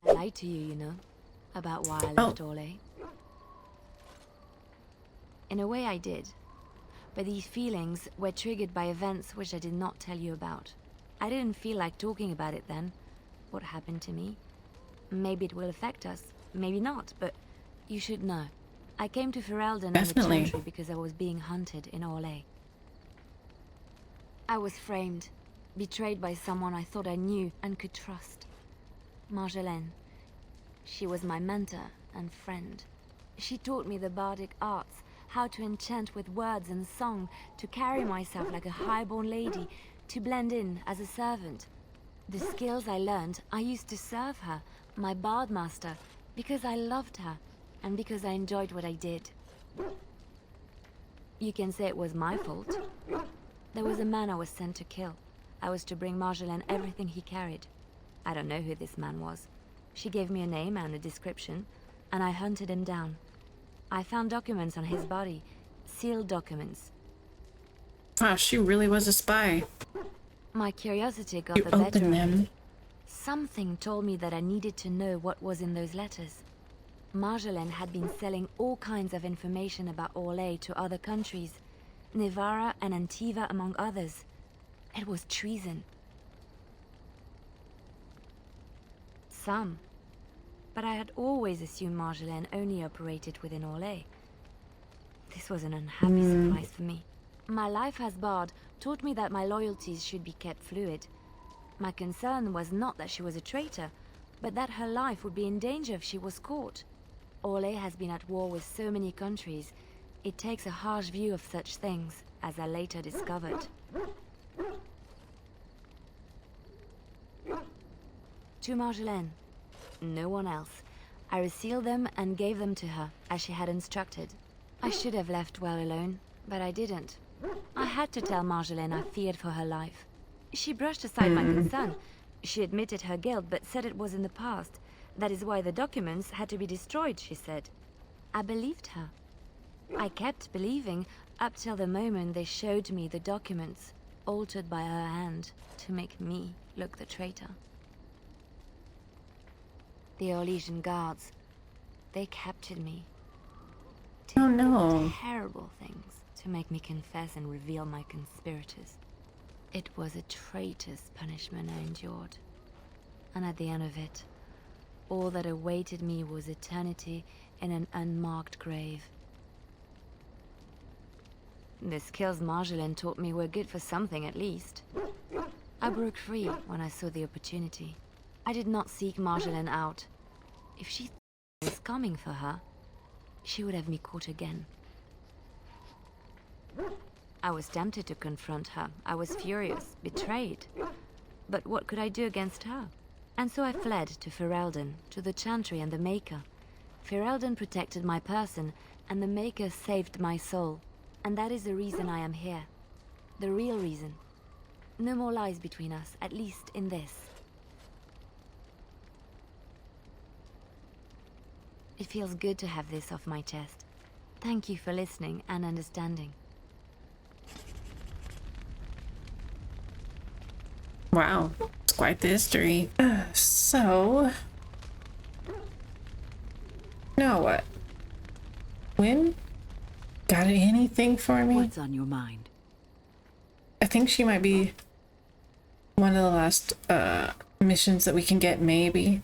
I lied to you, you know, about why I left Orlais. In a way I did. But these feelings were triggered by events which I did not tell you about. I didn't feel like talking about it then. What happened to me? Maybe it will affect us, maybe not, but you should know. I came to Ferelden and the Chantry because I was being hunted in Orlais. I was framed, betrayed by someone I thought I knew and could trust. Marjolaine. She was my mentor and friend. She taught me the bardic arts, how to enchant with words and song, to carry myself like a highborn lady, to blend in as a servant. The skills I learned, I used to serve her, my bard master, because I loved her, and because I enjoyed what I did. You can say it was my fault. There was a man I was sent to kill. I was to bring Marjolaine everything he carried. I don't know who this man was. She gave me a name and a description, and I hunted him down. I found documents on his body, sealed documents. Wow, she really was a spy. My curiosity got the better of me. Something told me that I needed to know what was in those letters. Marjolaine had been selling all kinds of information about Orlais to other countries, Nevarra and Antiva among others. It was treason. Some. But I had always assumed Marjolaine only operated within Orlais. This was an unhappy surprise for me. My life as bard taught me that my loyalties should be kept fluid. My concern was not that she was a traitor, but that her life would be in danger if she was caught. Orlais has been at war with so many countries. It takes a harsh view of such things, as I later discovered. To Marjolaine. No one else. I resealed them and gave them to her, as she had instructed. I should have left well alone, but I didn't. I had to tell Marjolaine I feared for her life. She brushed aside my concern. She admitted her guilt, but said it was in the past. That is why the documents had to be destroyed, she said. I believed her. I kept believing, up till the moment they showed me the documents, altered by her hand, to make me look the traitor. The Orlesian guards, they captured me. Oh no. Terrible things to make me confess and reveal my conspirators. It was a traitor's punishment I endured. And at the end of it, all that awaited me was eternity in an unmarked grave. The skills Marjolaine taught me were good for something at least. I broke free when I saw the opportunity. I did not seek Marjolaine out. If she was coming for her, she would have me caught again. I was tempted to confront her. I was furious, betrayed. But what could I do against her? And so I fled to Ferelden, to the Chantry and the Maker. Ferelden protected my person, and the Maker saved my soul. And that is the reason I am here. The real reason. No more lies between us, at least in this. It feels good to have this off my chest. Thank you for listening and understanding. Wow, it's quite the history. So... now what? Wynne? Got anything for me? What's on your mind? I think she might be one of the last missions that we can get, maybe.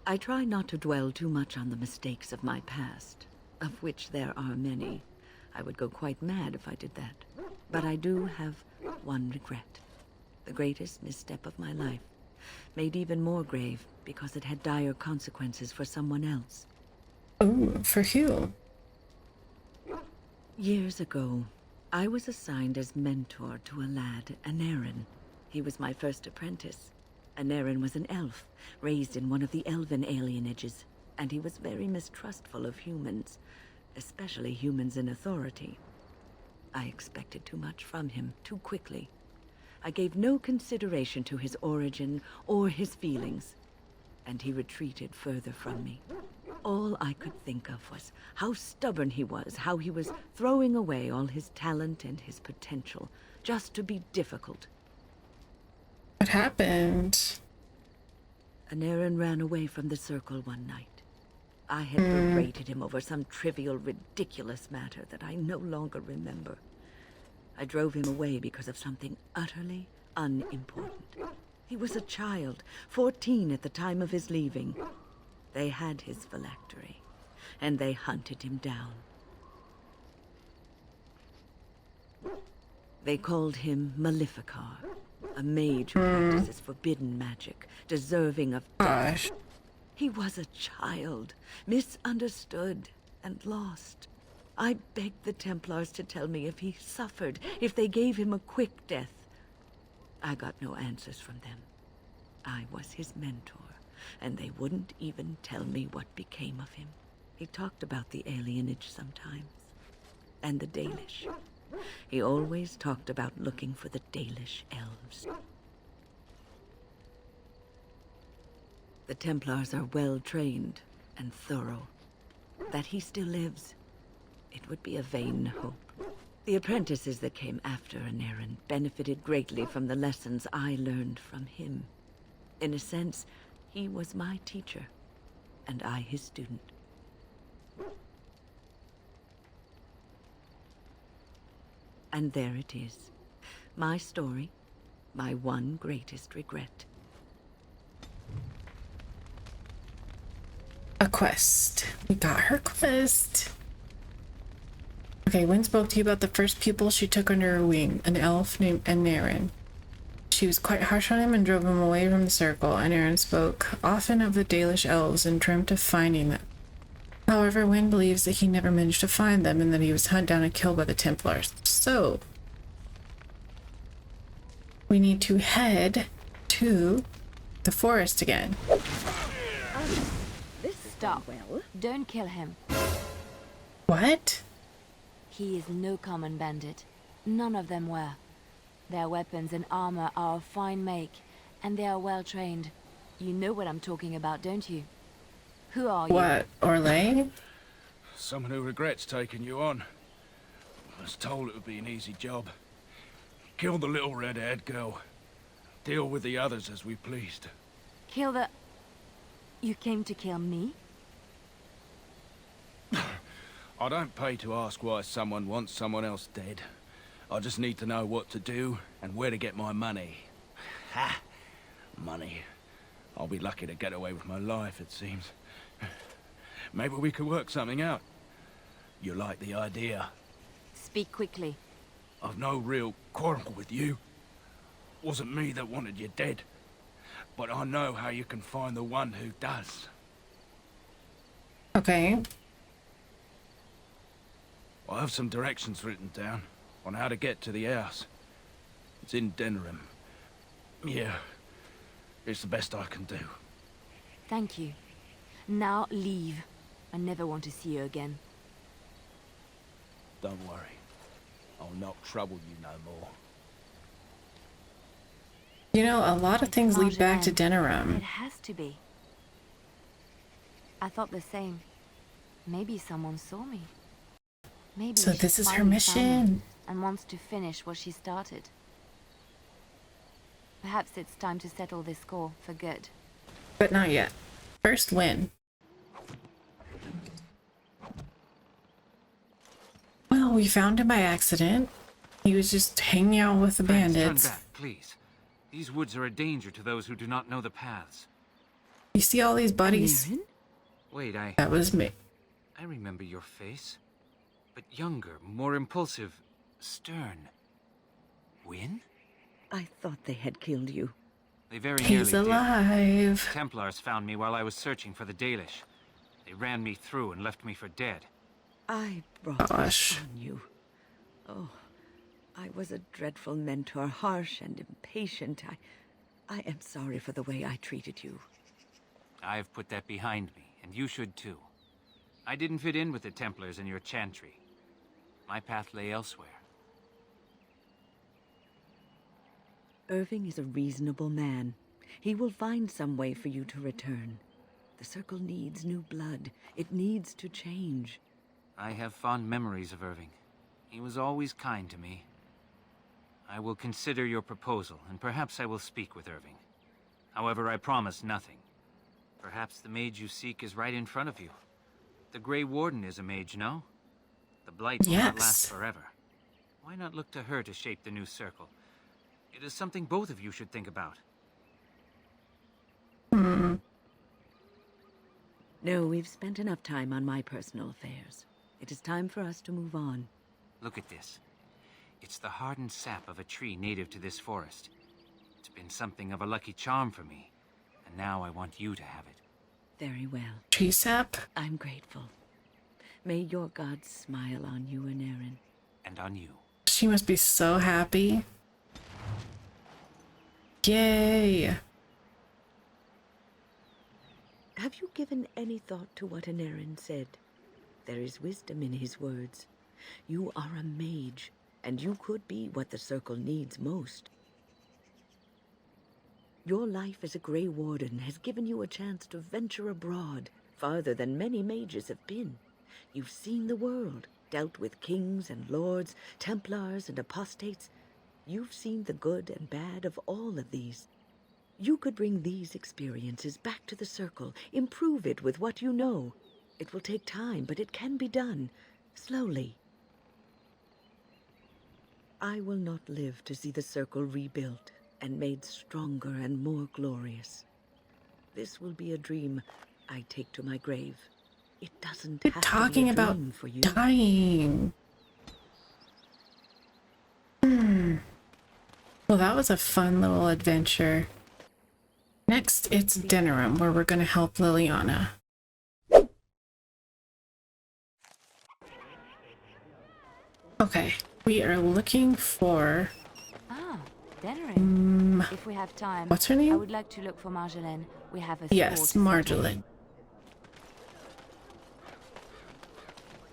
I try not to dwell too much on the mistakes of my past, of which there are many. I would go quite mad if I did that. But I do have one regret. The greatest misstep of my life, made even more grave because it had dire consequences for someone else. Oh, for who? Years ago, I was assigned as mentor to a lad, Anaren. He was my first apprentice. Anaren was an elf, raised in one of the elven alienages, and he was very mistrustful of humans, especially humans in authority. I expected too much from him too quickly. I gave no consideration to his origin or his feelings, and he retreated further from me. All I could think of was how stubborn he was, how he was throwing away all his talent and his potential just to be difficult. What happened? Anarin ran away from the circle one night. I had berated him over some trivial, ridiculous matter that I no longer remember. I drove him away because of something utterly unimportant. He was a child, 14 at the time of his leaving. They had his phylactery, and they hunted him down. They called him Maleficar, a mage who practices forbidden magic, deserving of death. Gosh. He was a child, misunderstood and lost. I begged the Templars to tell me if he suffered, if they gave him a quick death. I got no answers from them. I was his mentor, and they wouldn't even tell me what became of him. He talked about the alienage sometimes, and the Dalish. He always talked about looking for the Dalish elves. The Templars are well trained and thorough. That he still lives, it would be a vain hope. The apprentices that came after Anarin benefited greatly from the lessons I learned from him. In a sense, he was my teacher, and I his student. And there it is. My story, my one greatest regret. A quest. We got her quest. Okay, Wynne spoke to you about the first pupil she took under her wing, an elf named Anarin. She was quite harsh on him and drove him away from the circle. Anarin spoke often of the Dalish elves and dreamt of finding them. However, Wynne believes that he never managed to find them and that he was hunted down and killed by the Templars. So, we need to head to the forest again. Stop. Don't kill him. What? He is no common bandit. None of them were. Their weapons and armor are of fine make, and they are well trained. You know what I'm talking about, don't you? Who are you? What? Orlais? Someone who regrets taking you on. I was told it would be an easy job. Kill the little red-haired girl. Deal with the others as we pleased. Kill the... You came to kill me? I don't pay to ask why someone wants someone else dead. I just need to know what to do and where to get my money. Ha! Money. I'll be lucky to get away with my life, it seems. Maybe we could work something out. You like the idea? Speak quickly. I've no real quarrel with you. Wasn't me that wanted you dead. But I know how you can find the one who does. Okay. I have some directions written down on how to get to the house. It's in Denerim. Yeah, it's the best I can do. Thank you. Now leave. I never want to see you again. Don't worry. I'll not trouble you no more. You know, a lot of things lead back to It Denerim. has to be. I thought the same. Maybe someone saw me. Maybe So she's this is her finally found me mission. and wants to finish what she started. Perhaps it's time to settle this score for good. But not yet. First, Wynne. Well, we found him by accident. He was just hanging out with the Friends, bandits. turn back, please. These woods are a danger to those who do not know the paths. You see all these buddies? Anarin? Wait, That was me. I remember your face. But younger, more impulsive, stern. Wynne? I thought they had killed you. They very He's nearly alive. did. Templars found me while I was searching for the Dalish. They ran me through and left me for dead. I brought Gosh. this on you. Oh, I was a dreadful mentor, harsh and impatient. I am sorry for the way I treated you. I've put that behind me, and you should too. I didn't fit in with the Templars in your chantry. My path lay elsewhere. Irving is a reasonable man. He will find some way for you to return. The Circle needs new blood. It needs to change. I have fond memories of Irving. He was always kind to me. I will consider your proposal, and perhaps I will speak with Irving. However, I promise nothing. Perhaps the mage you seek is right in front of you. The Grey Warden is a mage, no? The Blight will not last Yes. forever. Why not look to her to shape the new circle? It is something both of you should think about. No, we've spent enough time on my personal affairs. It is time for us to move on. Look at this. It's the hardened sap of a tree native to this forest. It's been something of a lucky charm for me, and now I want you to have it. Very well. Tree sap? I'm grateful. May your gods smile on you and Aaron. And on you. She must be so happy. Yay! Have you given any thought to what Aaron said? There is wisdom in his words. You are a mage, and you could be what the Circle needs most. Your life as a Grey Warden has given you a chance to venture abroad, farther than many mages have been. You've seen the world, dealt with kings and lords, Templars and apostates. You've seen the good and bad of all of these. You could bring these experiences back to the Circle, improve it with what you know. It will take time, but it can be done, slowly. I will not live to see the Circle rebuilt and made stronger and more glorious. This will be a dream I take to my grave. It doesn't You're have talking to be a about dream for you. dying. Well, that was a fun little adventure. Next, it's Denerim, where we're going to help Leliana. Okay, we are looking for... Ah, Denerim. If we have time, What's her I name? would like to look for Marjolaine. We have a Yes, sport Marjolaine.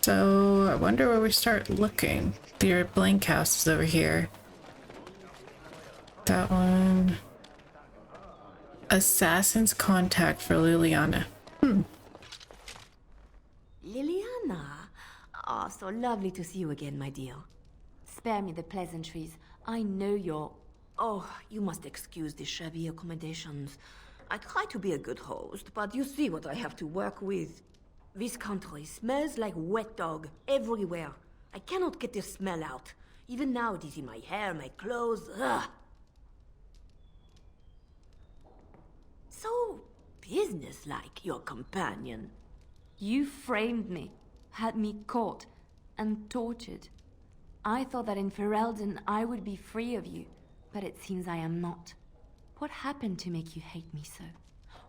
So, I wonder where we start looking. Your blank house is over here. That one. Assassin's contact for Leliana. Liliana. Ah, so lovely to see you again, my dear. Spare me the pleasantries. I know you're... Oh, you must excuse the shabby accommodations. I try to be a good host, but you see what I have to work with. This country smells like wet dog everywhere. I cannot get this smell out. Even now it is in my hair, my clothes. Ugh. So businesslike, your companion. You framed me, had me caught, and tortured. I thought that in Ferelden I would be free of you, but it seems I am not. What happened to make you hate me so?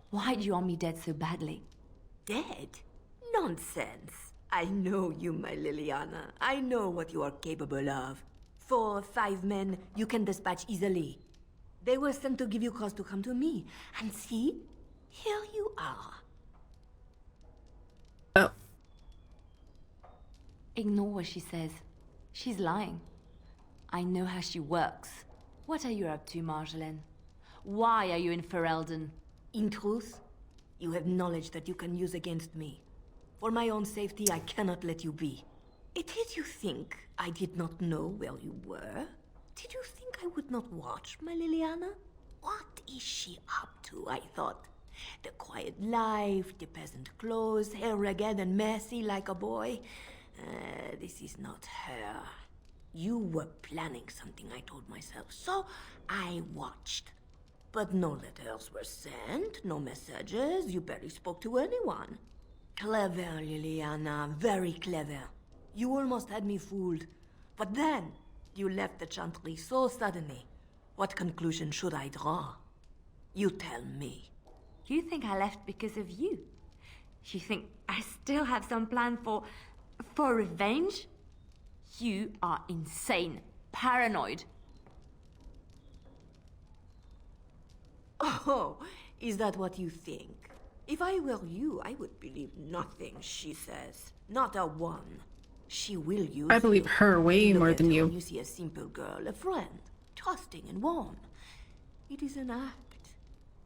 Why do you want me dead so badly? Dead? Nonsense. I know you, my Liliana. I know what you are capable of. 4 or 5 men you can dispatch easily. They were sent to give you cause to come to me. And see, here you are. Oh, Ignore what she says. She's lying. I know how she works. What are you up to, Marjolaine? Why are you in Ferelden? In truth, you have knowledge that you can use against me. For my own safety, I cannot let you be. It is you think I did not know where you were? Did you think I would not watch, my Liliana? What is she up to, I thought? The quiet life, the peasant clothes, hair ragged and messy like a boy. This is not her. You were planning something, I told myself, so I watched. But no letters were sent, no messages, you barely spoke to anyone. Clever, Liliana, very clever. You almost had me fooled. But then, you left the Chantry so suddenly. What conclusion should I draw? You tell me. You think I left because of you? You think I still have some plan for revenge? You are insane, paranoid. Oh, is that what you think? If I were you, I would believe nothing she says. Not a one. She will use I believe you. her way Look more at than her you. when you see a simple girl, a friend, trusting and warm. It is an act.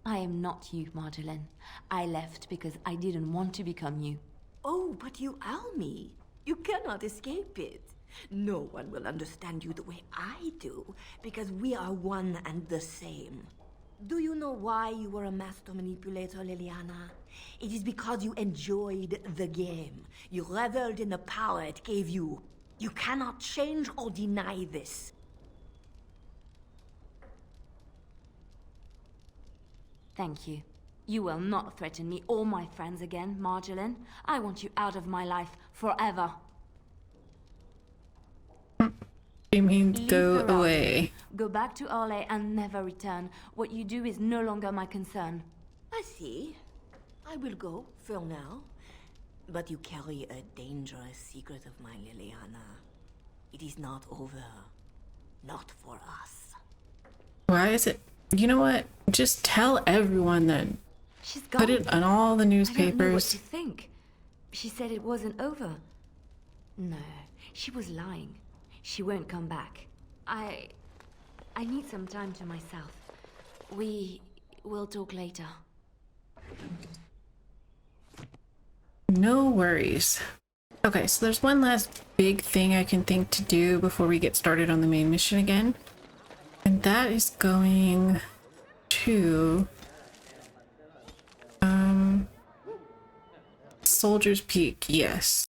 I am not you, Marjolaine. I left because I didn't want to become you. Oh, but you are me. You cannot escape it. No one will understand you the way I do, because we are one and the same. Do you know why you were a master manipulator, Leliana? It is because you enjoyed the game. You reveled in the power it gave you. You cannot change or deny this. Thank you. You will not threaten me or my friends again, Marjolaine. I want you out of my life forever. You mean Leave go the realm. away? Go back to Arle and never return. What you do is no longer my concern. I see. I will go, for now. But you carry a dangerous secret of mine, Leliana. It is not over. Not for us. Why is it? You know what? Just tell everyone then. She's gone. Put it on all the I don't know what newspapers. to think. She said it wasn't over. No, she was lying. She won't come back. I need some time to myself. We will talk later. No worries. Okay, so there's one last big thing I can think to do before we get started on the main mission again. And that is going to Soldier's Peak, yes.